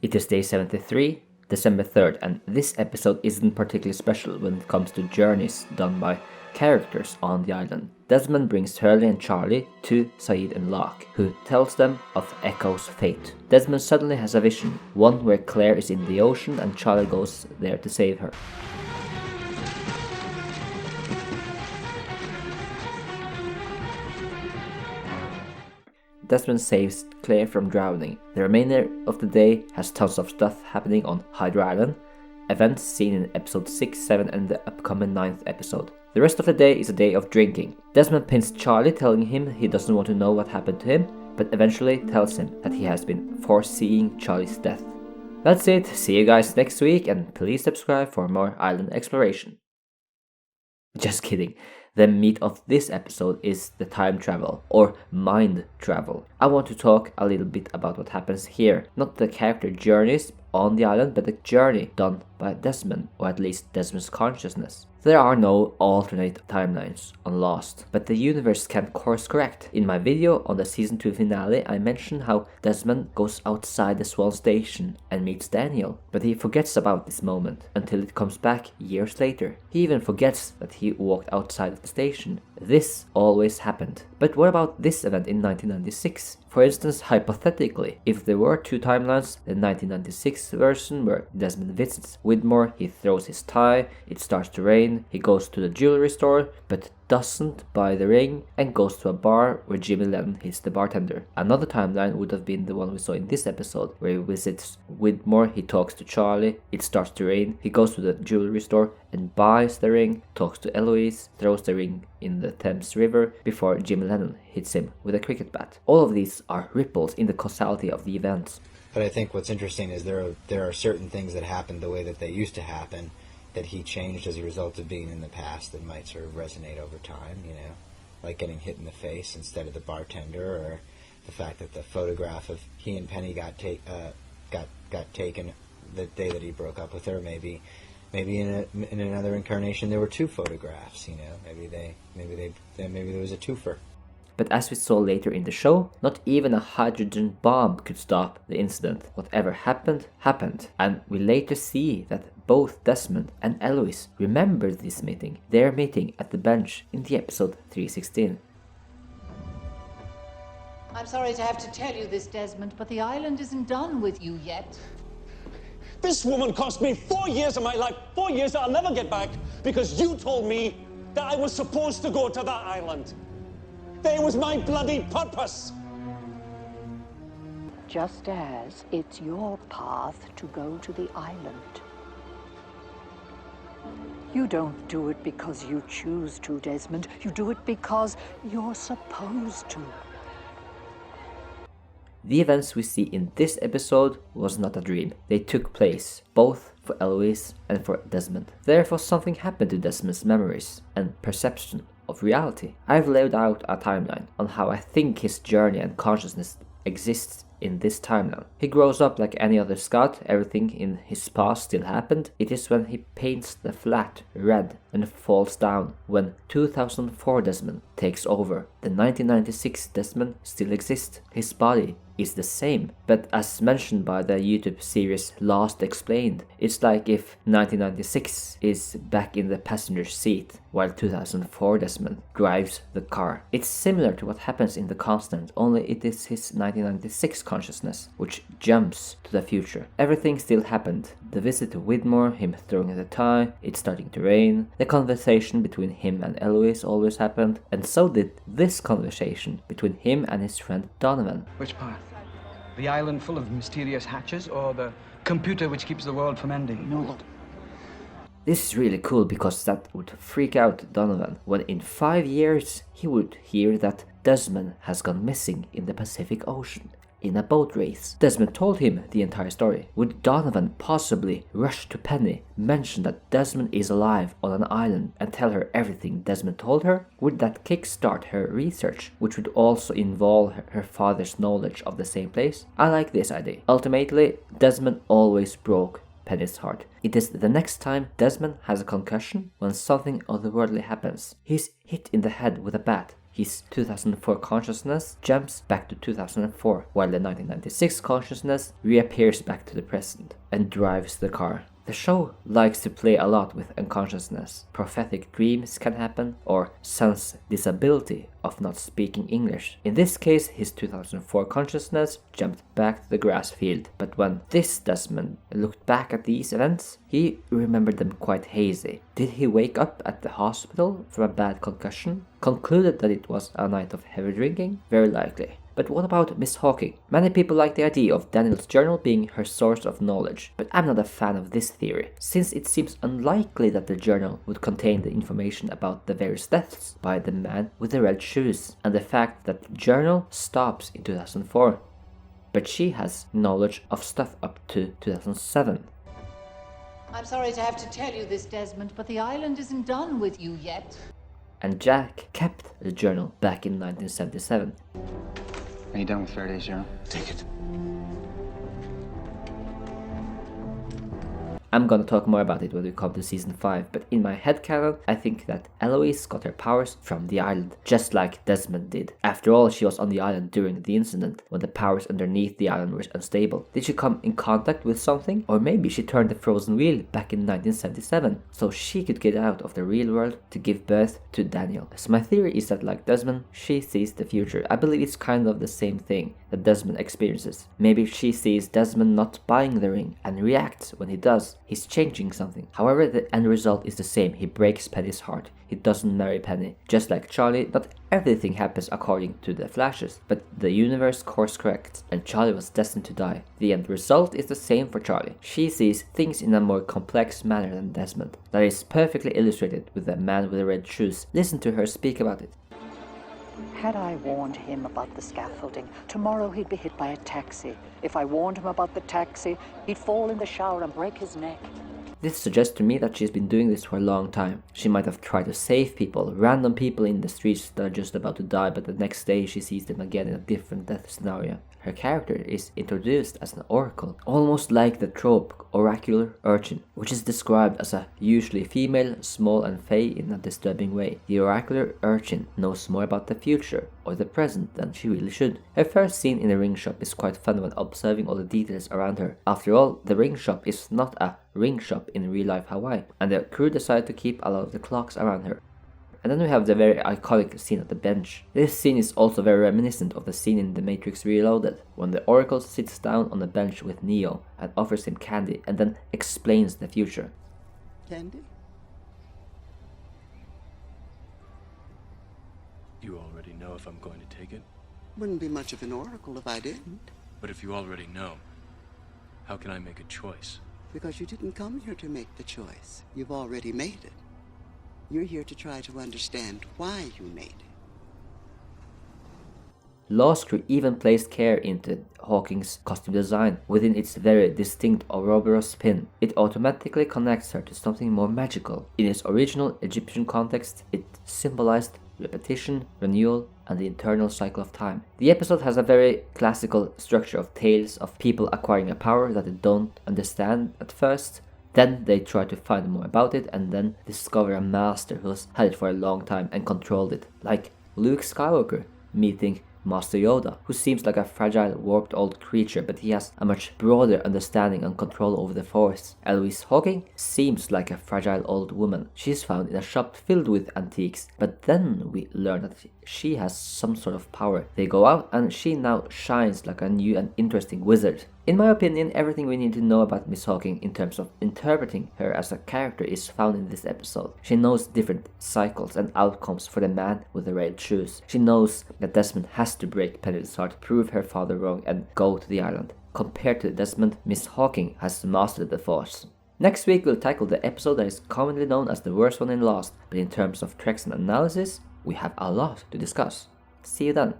It is day 73, December 3rd, and this episode isn't particularly special when it comes to journeys done by characters on the island. Desmond brings Hurley and Charlie to Saeed and Locke, who tells them of Echo's fate. Desmond suddenly has a vision, one where Claire is in the ocean and Charlie goes there to save her. Desmond saves Claire from drowning. The remainder of the day has tons of stuff happening on Hydra Island, events seen in episode 6, 7 and the upcoming 9th episode. The rest of the day is a day of drinking. Desmond pins Charlie, telling him he doesn't want to know what happened to him, but eventually tells him that he has been foreseeing Charlie's death. That's it, see you guys next week, and please subscribe for more island exploration. Just kidding. The meat of this episode is the time travel, or mind travel. I want to talk a little bit about what happens here. Not the character journeys on the island, but the journey done by Desmond, or at least Desmond's consciousness. There are no alternate timelines on Lost, but the universe can course correct. In my video on the season 2 finale, I mentioned how Desmond goes outside the Swan station and meets Daniel, but he forgets about this moment until it comes back years later. He even forgets that he walked outside of the station. This always happened. But what about this event in 1996? For instance, hypothetically, if there were two timelines, the 1996 version where Desmond visits Widmore, he throws his tie, it starts to rain, he goes to the jewelry store, but doesn't buy the ring and goes to a bar where Jimmy Lennon hits the bartender. Another timeline would have been the one we saw in this episode, where he visits Widmore, he talks to Charlie, it starts to rain, he goes to the jewelry store and buys the ring, talks to Eloise, throws the ring in the Thames River before Jimmy Lennon hits him with a cricket bat. All of these are ripples in the causality of the events. But I think what's interesting is there are certain things that happened the way that they used to happen that he changed as a result of being in the past that might sort of resonate over time, you know, like getting hit in the face instead of the bartender, or the fact that the photograph of he and Penny got taken the day that he broke up with her. Maybe in another incarnation there were two photographs, you know. Maybe there was a twofer. But as we saw later in the show, not even a hydrogen bomb could stop the incident. Whatever happened, happened. And we later see that both Desmond and Eloise remember this meeting, their meeting at the bench in the episode 316. I'm sorry to have to tell you this, Desmond, but the island isn't done with you yet. This woman cost me 4 years of my life, 4 years I'll never get back, because you told me that I was supposed to go to that island. There was my bloody purpose. Just as it's your path to go to the island. You don't do it because you choose to, Desmond. You do it because you're supposed to. The events we see in this episode was not a dream. They took place, both for Eloise and for Desmond. Therefore, something happened to Desmond's memories and perception of reality. I've laid out a timeline on how I think his journey and consciousness exists in this timeline. He grows up like any other scout, everything in his past still happened. It is when he paints the flat red and falls down when 2004 Desmond takes over. The 1996 Desmond still exists. His body is the same, but as mentioned by the YouTube series Lost Explained, it's like if 1996 is back in the passenger seat while 2004 Desmond drives the car. It's similar to what happens in The Constant, only it is his 1996 consciousness which jumps to the future. Everything still happened. The visit to Widmore, him throwing the tie, it starting to rain, the conversation between him and Eloise always happened, and so did this conversation between him and his friend Donovan. Which part? The island full of mysterious hatches, or the computer which keeps the world from ending? No. This is really cool because that would freak out Donovan when in 5 years he would hear that Desmond has gone missing in the Pacific Ocean in a boat race. Desmond told him the entire story. Would Donovan possibly rush to Penny, mention that Desmond is alive on an island and tell her everything Desmond told her? Would that kickstart her research, which would also involve her father's knowledge of the same place? I like this idea. Ultimately, Desmond always broke Penny's heart. It is the next time Desmond has a concussion when something otherworldly happens. He's hit in the head with a bat. his 2004 consciousness jumps back to 2004, while the 1996 consciousness reappears back to the present and drives the car. The show likes to play a lot with unconsciousness. Prophetic dreams can happen, or Sun's disability of not speaking English. In this case, his 2004 consciousness jumped back to the grass field, but when this Desmond looked back at these events, he remembered them quite hazy. Did he wake up at the hospital from a bad concussion? Concluded that it was a night of heavy drinking? Very likely. But what about Miss Hawking? Many people like the idea of Daniel's journal being her source of knowledge, but I'm not a fan of this theory, since it seems unlikely that the journal would contain the information about the various deaths by the man with the red shoes, and the fact that the journal stops in 2004. But she has knowledge of stuff up to 2007. I'm sorry to have to tell you this, Desmond, but the island isn't done with you yet. And Jack kept the journal back in 1977. Are you done with Faraday's journal? Take it. I'm gonna talk more about it when we come to season 5, but in my headcanon, I think that Eloise got her powers from the island, just like Desmond did. After all, she was on the island during the incident, when the powers underneath the island were unstable. Did she come in contact with something? Or maybe she turned the frozen wheel back in 1977, so she could get out of the real world to give birth to Daniel. So my theory is that, like Desmond, she sees the future. I believe it's kind of the same thing that Desmond experiences. Maybe she sees Desmond not buying the ring and reacts when he does. He's changing something. However, the end result is the same. He breaks Penny's heart. He doesn't marry Penny. Just like Charlie, not everything happens according to the flashes, but the universe course corrects, and Charlie was destined to die. The end result is the same for Charlie. She sees things in a more complex manner than Desmond. That is perfectly illustrated with the man with the red shoes. Listen to her speak about it. Had I warned him about the scaffolding, tomorrow he'd be hit by a taxi. If I warned him about the taxi, he'd fall in the shower and break his neck. This suggests to me that she's been doing this for a long time. She might have tried to save people, random people in the streets that are just about to die, but the next day she sees them again in a different death scenario. Her character is introduced as an oracle, almost like the trope oracular urchin, which is described as a usually female, small and fey in a disturbing way. The oracular urchin knows more about the future or the present than she really should. Her first scene in the ring shop is quite fun when observing all the details around her. After all, the ring shop is not a ring shop in real life Hawaii, and the crew decided to keep a lot of the clocks around her. And then we have the very iconic scene at the bench. This scene is also very reminiscent of the scene in The Matrix Reloaded, when the Oracle sits down on the bench with Neo and offers him candy and then explains the future. Candy? You already know if I'm going to take it? Wouldn't be much of an oracle if I didn't. But if you already know, how can I make a choice? Because you didn't come here to make the choice. You've already made it. You're here to try to understand why you made it. Law's crew even placed care into Hawking's costume design. Within its very distinct Ouroboros spin, it automatically connects her to something more magical. In its original Egyptian context, it symbolized repetition, renewal, and the eternal cycle of time. The episode has a very classical structure of tales of people acquiring a power that they don't understand at first. Then they try to find more about it and then discover a master who's had it for a long time and controlled it. Like Luke Skywalker meeting Master Yoda, who seems like a fragile, warped old creature, but he has a much broader understanding and control over the Force. Eloise Hawking seems like a fragile old woman. She's found in a shop filled with antiques, but then we learn that she has some sort of power. They go out and she now shines like a new and interesting wizard. In my opinion, everything we need to know about Miss Hawking in terms of interpreting her as a character is found in this episode. She knows different cycles and outcomes for the man with the red shoes. She knows that Desmond has to break Penny's heart, prove her father wrong, and go to the island. Compared to Desmond, Miss Hawking has mastered the Force. Next week we'll tackle the episode that is commonly known as the worst one in Lost, but in terms of tracks and analysis, we have a lot to discuss. See you then.